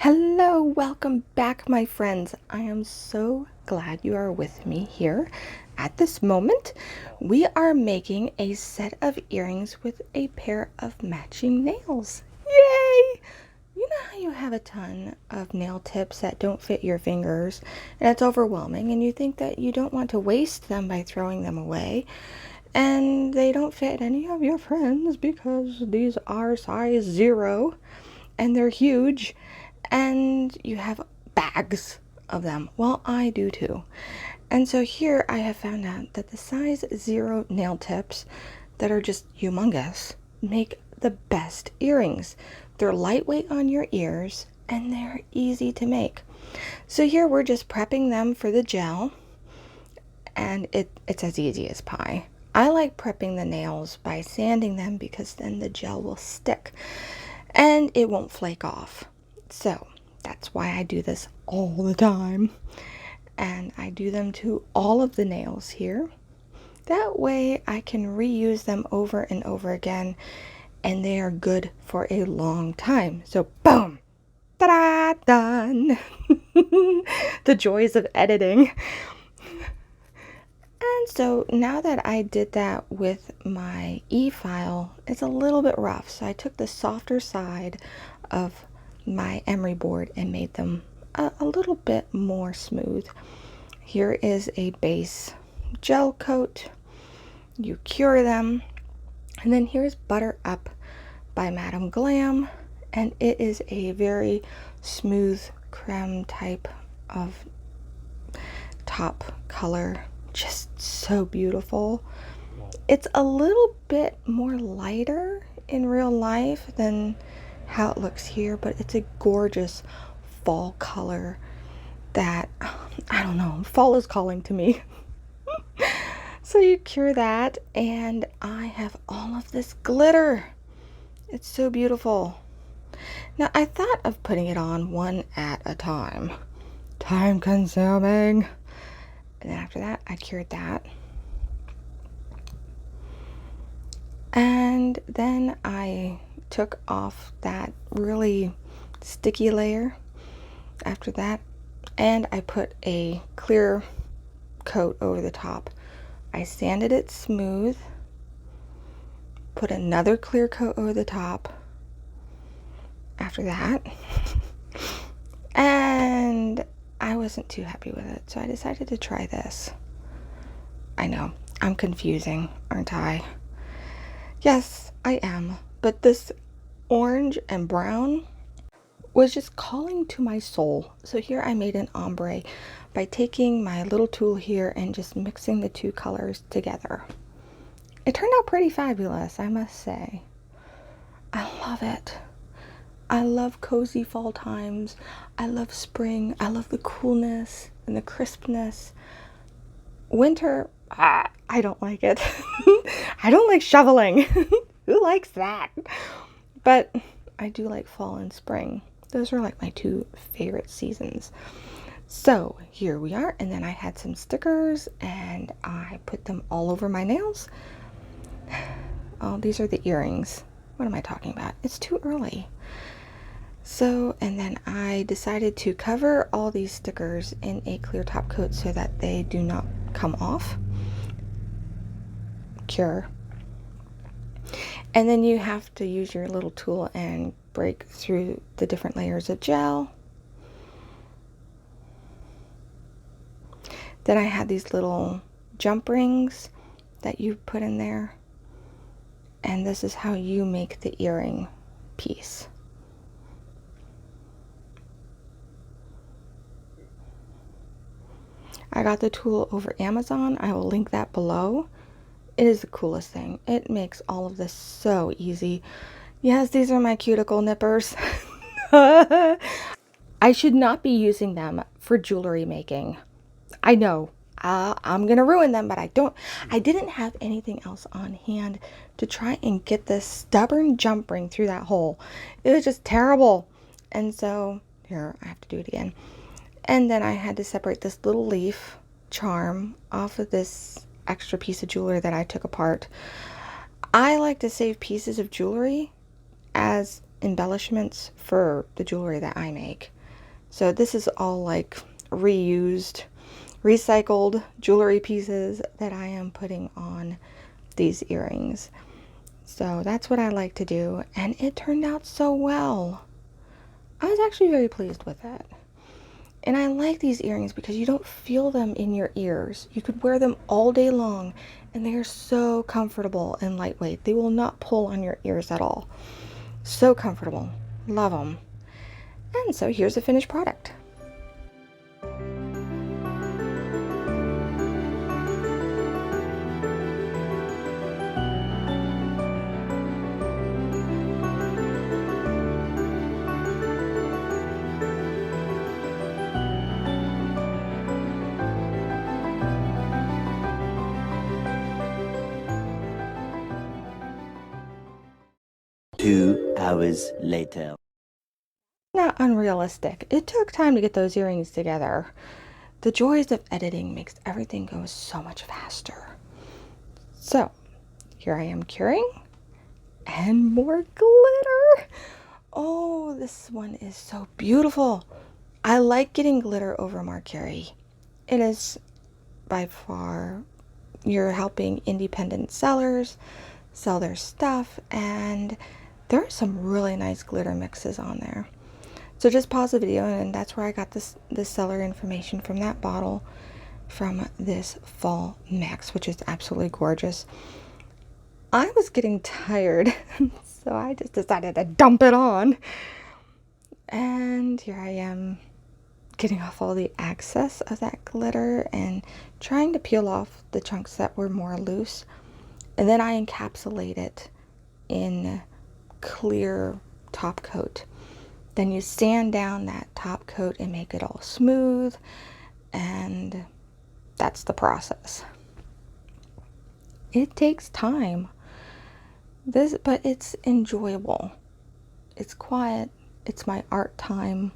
Hello, welcome back, my friends. I am so glad you are with me here at this moment. We are making a set of earrings with a pair of matching nails. Yay! You know how you have a ton of nail tips that don't fit your fingers and it's overwhelming, and you think that you don't want to waste them by throwing them away, and they don't fit any of your friends because these are size 0 and they're huge, and you have bags of them. Well, I do too. And so here I have found out that the size 0 nail tips that are just humongous make the best earrings. They're lightweight on your ears and they're easy to make. So here we're just prepping them for the gel, and it's as easy as pie. I like prepping the nails by sanding them because then the gel will stick and it won't flake off. So that's why I do this all the time. And I do them to all of the nails here. That way I can reuse them over and over again, and they are good for a long time. So boom, ta-da, done. The joys of editing. And so now that I did that with my e-file, it's a little bit rough. So I took the softer side of my emery board and made them a little bit more smooth. Here is a base gel coat. You cure them. And then here's Butter Up by Madame Glam. And it is a very smooth creme type of top color. Just so beautiful. It's a little bit more lighter in real life than how it looks here, but it's a gorgeous fall color that, I don't know, fall is calling to me. So you cure that, and I have all of this glitter. It's so beautiful. Now I thought of putting it on one at a time. Time consuming. And then after that, I cured that. And then I took off that really sticky layer after that, and I put a clear coat over the top. I sanded it smooth, put another clear coat over the top after that, and I wasn't too happy with it, so I decided to try this. I know, I'm confusing, aren't I? Yes, I am, but this orange and brown was just calling to my soul. So here I made an ombre by taking my little tool here and just mixing the two colors together. It turned out pretty fabulous, I must say. I love it. I love cozy fall times. I love spring. I love the coolness and the crispness. Winter, I don't like it. I don't like shoveling. Who likes that? But I do like fall and spring. Those are like my two favorite seasons. So here we are, and then I had some stickers and I put them all over my nails. Oh, these are the earrings. What am I talking about? It's too early. So, and then I decided to cover all these stickers in a clear top coat so that they do not come off. Cure. And then you have to use your little tool and break through the different layers of gel. Then I had these little jump rings that you put in there. And this is how you make the earring piece. I got the tool over Amazon. I will link that below. It is the coolest thing. It makes all of this so easy. Yes, these are my cuticle nippers. I should not be using them for jewelry making. I know. I'm gonna ruin them, but I didn't have anything else on hand to try and get this stubborn jump ring through that hole. It was just terrible. And so, here, I have to do it again. And then I had to separate this little leaf charm off of this extra piece of jewelry that I took apart. I like to save pieces of jewelry as embellishments for the jewelry that I make. So this is all like reused, recycled jewelry pieces that I am putting on these earrings. So that's what I like to do, and it turned out so well. I was actually very pleased with it. And I like these earrings because you don't feel them in your ears. You could wear them all day long, and they are so comfortable and lightweight. They will not pull on your ears at all. So comfortable. Love them. And so here's the finished product. Two hours later. Not unrealistic. It took time to get those earrings together. The joys of editing makes everything go so much faster. So here I am curing, and more glitter. Oh, this one is so beautiful. I like getting glitter over Mercury. It is by far, you're helping independent sellers sell their stuff, and there are some really nice glitter mixes on there. So just pause the video, and that's where I got this seller information from that bottle from this fall mix, which is absolutely gorgeous. I was getting tired, so I just decided to dump it on. And here I am getting off all the excess of that glitter and trying to peel off the chunks that were more loose. And then I encapsulate it in clear top coat. Then you sand down that top coat and make it all smooth, and that's the process. It takes time. But it's enjoyable. It's quiet. It's my art time.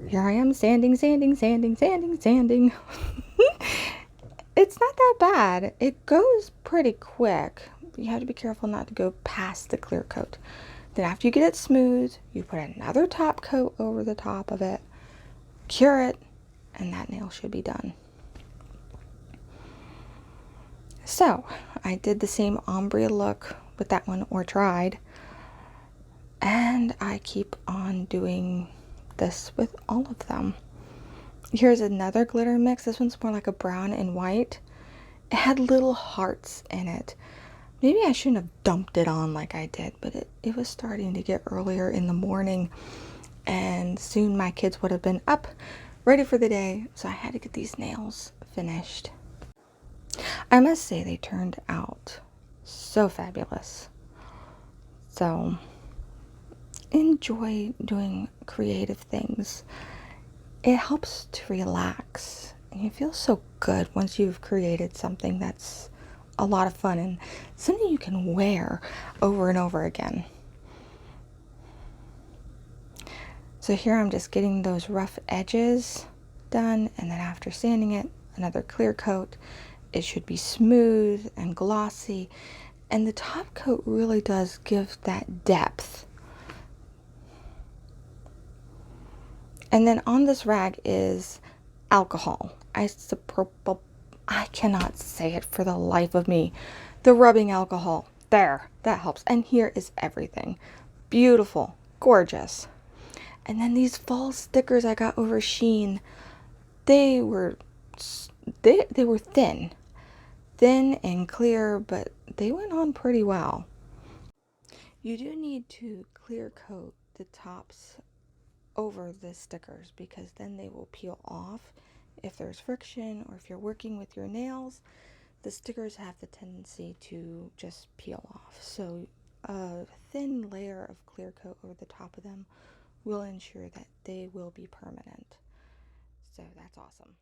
Here I am sanding. It's not that bad. It goes pretty quick. You have to be careful not to go past the clear coat. Then after you get it smooth, you put another top coat over the top of it, cure it, and that nail should be done. So I did the same ombre look with that one, or tried, and I keep on doing this with all of them. Here's another glitter mix. This one's more like a brown and white. It had little hearts in it. Maybe I shouldn't have dumped it on like I did, but it was starting to get earlier in the morning, and soon my kids would have been up, ready for the day, so I had to get these nails finished. I must say they turned out so fabulous. So enjoy doing creative things. It helps to relax, and you feel so good once you've created something that's a lot of fun and something you can wear over and over again. So here I'm just getting those rough edges done, and then after sanding it, another clear coat. It should be smooth and glossy, and the top coat really does give that depth. And then on this rag is alcohol, isopropyl, I cannot say it for the life of me. The rubbing alcohol, there, that helps. And here is everything. Beautiful, gorgeous. And then these fall stickers I got over Shein, they were thin and clear, but they went on pretty well. You do need to clear coat the tops over the stickers, because then they will peel off if there's friction, or if you're working with your nails. The stickers have the tendency to just peel off, so a thin layer of clear coat over the top of them will ensure that they will be permanent. So that's awesome.